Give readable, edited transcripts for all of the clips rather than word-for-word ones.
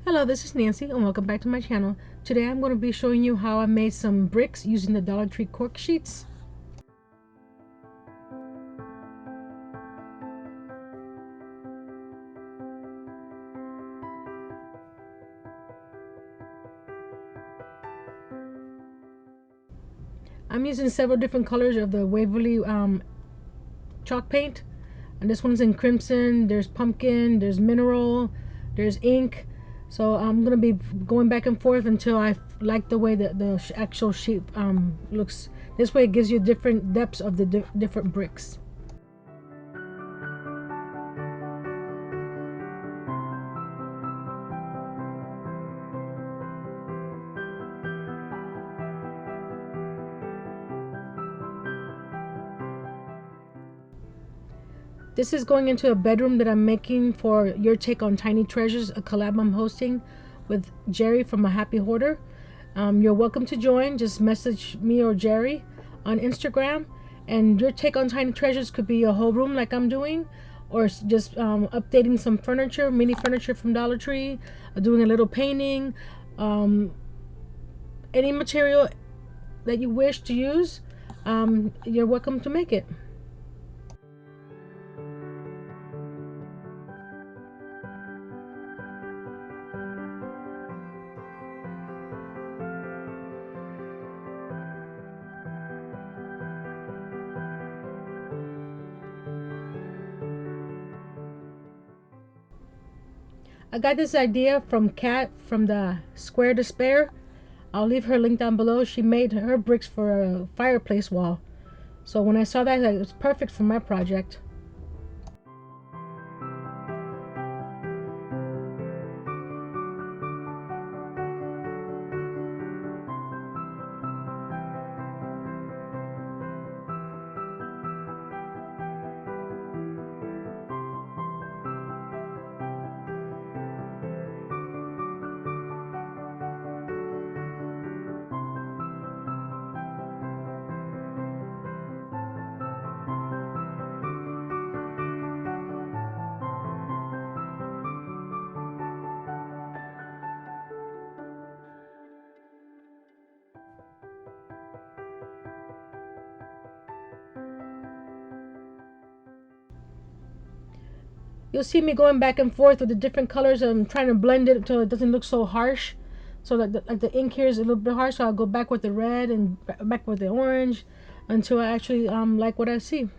Hello, this is Nancy and welcome back to my channel. Today I'm going to be showing you how I made some bricks using the Dollar Tree cork sheets. I'm using several different colors of the Waverly chalk paint, and this one's in crimson, there's pumpkin, there's mineral, there's ink. So I'm going to be going back and forth until I like the way that the actual sheet looks. This way it gives you different depths of the different bricks. This is going into a bedroom that I'm making for Your Take on Tiny Treasures, a collab I'm hosting with Jerry from A Happy Hoarder. You're welcome to join. Just message me or Jerry on Instagram. And Your Take on Tiny Treasures could be a whole room like I'm doing, or just updating some furniture, mini furniture from Dollar Tree, doing a little painting, any material that you wish to use. You're welcome to make it. I got this idea from Kat from the Square Despair. I'll leave her link down below. She made her bricks for a fireplace wall. So when I saw that, it was perfect for my project. You'll see me going back and forth with the different colors and trying to blend it until it doesn't look so harsh. So that like the ink here is a little bit harsh, so I'll go back with the red and back with the orange until I actually like what I see.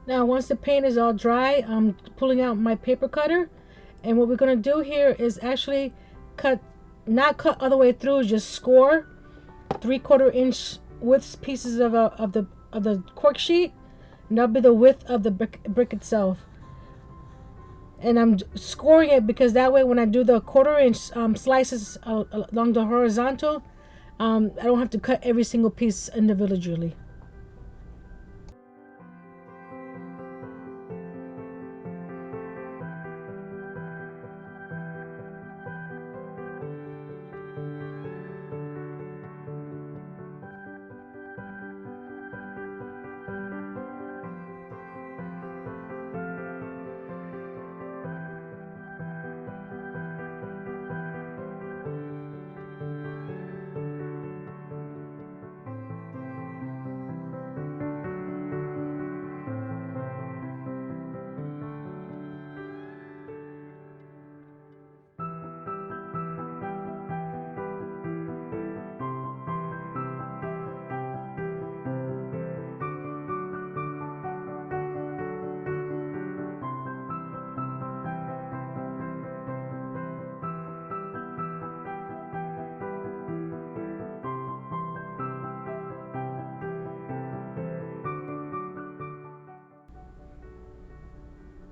Now once the paint is all dry, I'm pulling out my paper cutter, and what we're going to do here is actually not cut all the way through, just score 3/4 inch width pieces of the cork sheet, and that'll be the width of the brick itself. And I'm scoring it because that way when I do the 1/4 inch slices along the horizontal, I don't have to cut every single piece individually.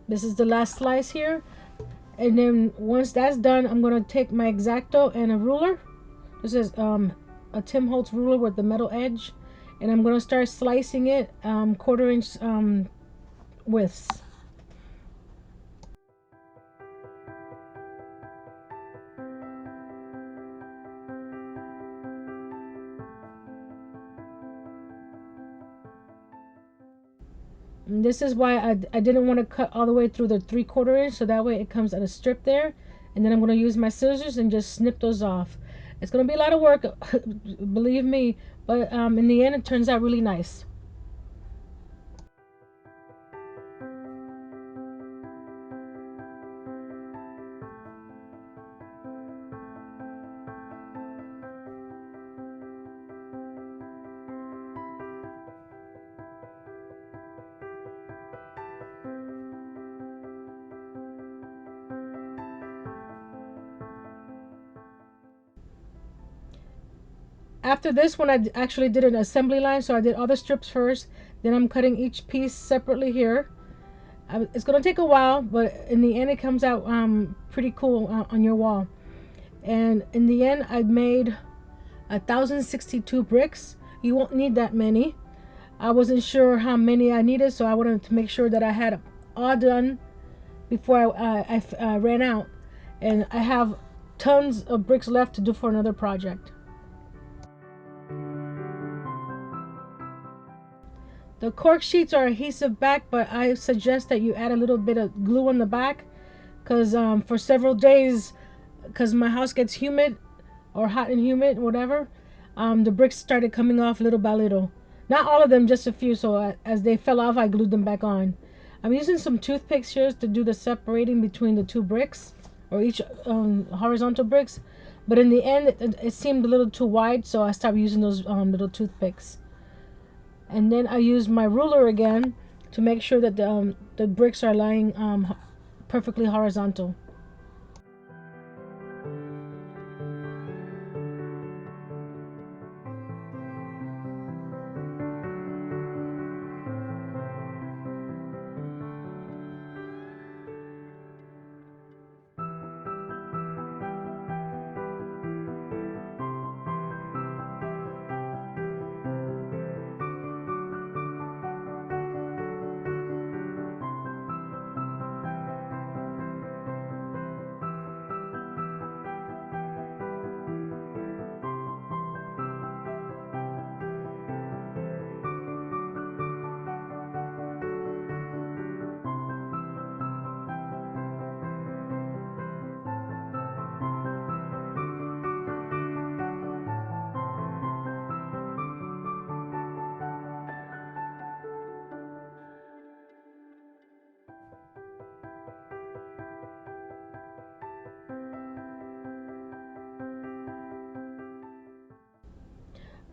This is the last slice here. And then once that's done, I'm going to take my X-Acto and a ruler. This is a Tim Holtz ruler with the metal edge. And I'm going to start slicing it 1/4 inch widths. And this is why I didn't want to cut all the way through the 3/4 inch, so that way it comes at a strip there. And then I'm going to use my scissors and just snip those off. It's going to be a lot of work, believe me, but in the end it turns out really nice. After this one, I actually did an assembly line, so I did all the strips first. Then I'm cutting each piece separately here. It's gonna take a while, but in the end it comes out pretty cool on your wall. And in the end I made 1,062 bricks. You won't need that many. I wasn't sure how many I needed, so I wanted to make sure that I had all done before I ran out. And I have tons of bricks left to do for another project. The cork sheets are adhesive back, but I suggest that you add a little bit of glue on the back, because for several days, because my house gets humid or hot and humid, whatever, the bricks started coming off little by little. Not all of them, just a few. So as they fell off, I glued them back on. I'm using some toothpicks here to do the separating between the two bricks, or each horizontal bricks. But in the end, it seemed a little too wide, so I stopped using those little toothpicks. And then I use my ruler again to make sure that the bricks are lying perfectly horizontal.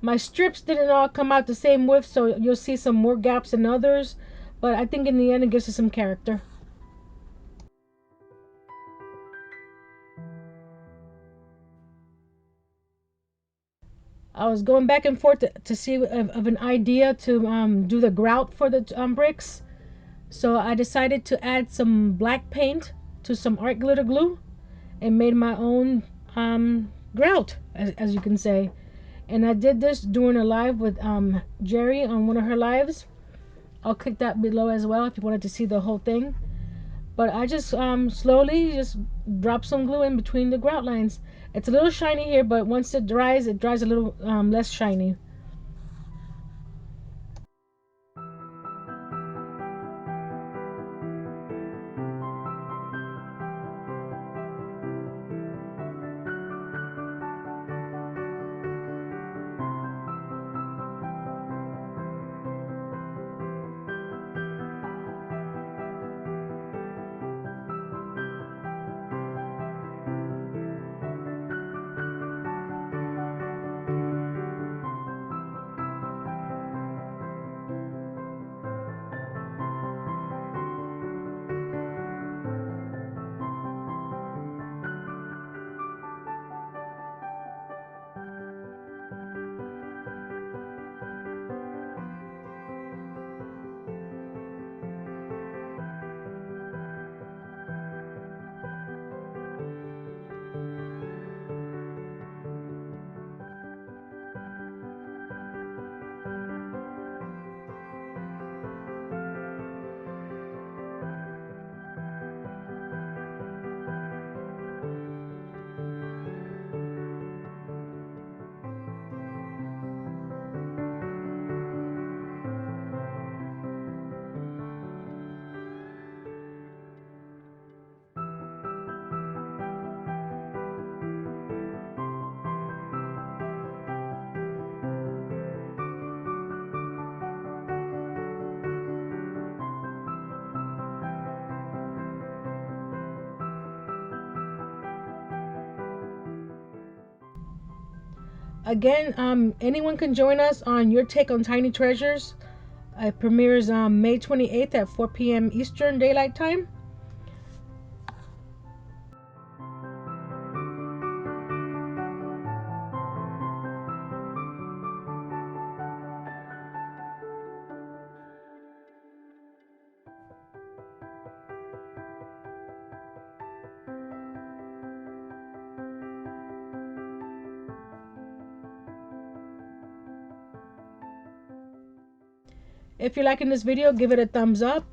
My strips didn't all come out the same width, so you'll see some more gaps than others, but I think in the end it gives it some character. I was going back and forth to see of an idea to do the grout for the bricks. So I decided to add some black paint to some art glitter glue and made my own grout, as you can say. And I did this during a live with Jerry on one of her lives. I'll click that below as well if you wanted to see the whole thing. But I just slowly just drop some glue in between the grout lines. It's a little shiny here, but once it dries a little less shiny. Again, anyone can join us on Your Take on Tiny Treasures. It premieres May 28th at 4 p.m. Eastern Daylight Time. If you're liking this video, give it a thumbs up.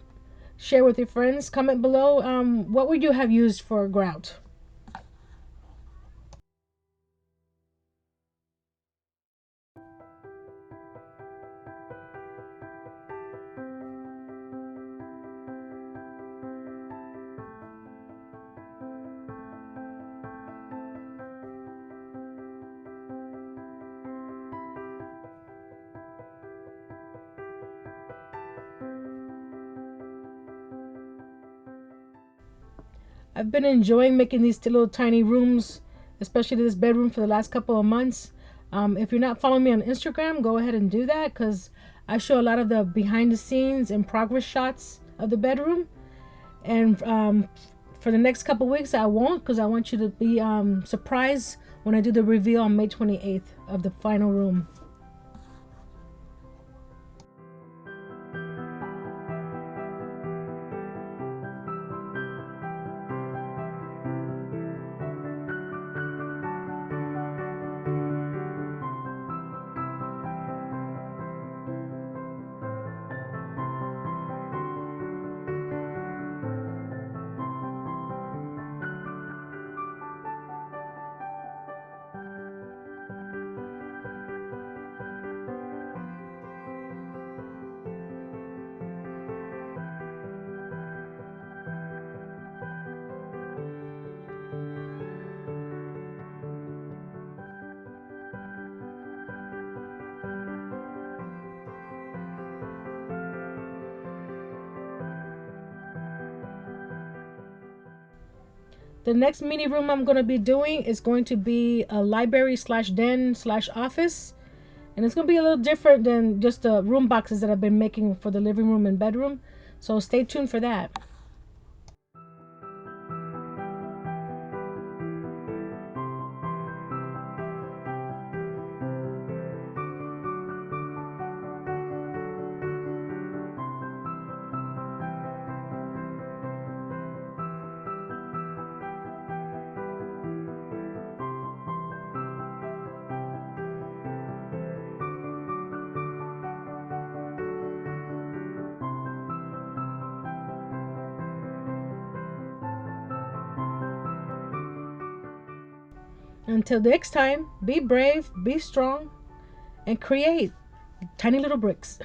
Share with your friends. Comment below what would you have used for grout. I've been enjoying making these little tiny rooms, especially this bedroom, for the last couple of months. If you're not following me on Instagram, go ahead and do that, because I show a lot of the behind the scenes and progress shots of the bedroom. And for the next couple weeks, I won't, because I want you to be surprised when I do the reveal on May 28th of the final room. The next mini room I'm going to be doing is going to be a library slash den slash office. And it's going to be a little different than just the room boxes that I've been making for the living room and bedroom. So stay tuned for that. Until next time, be brave, be strong, and create tiny little bricks.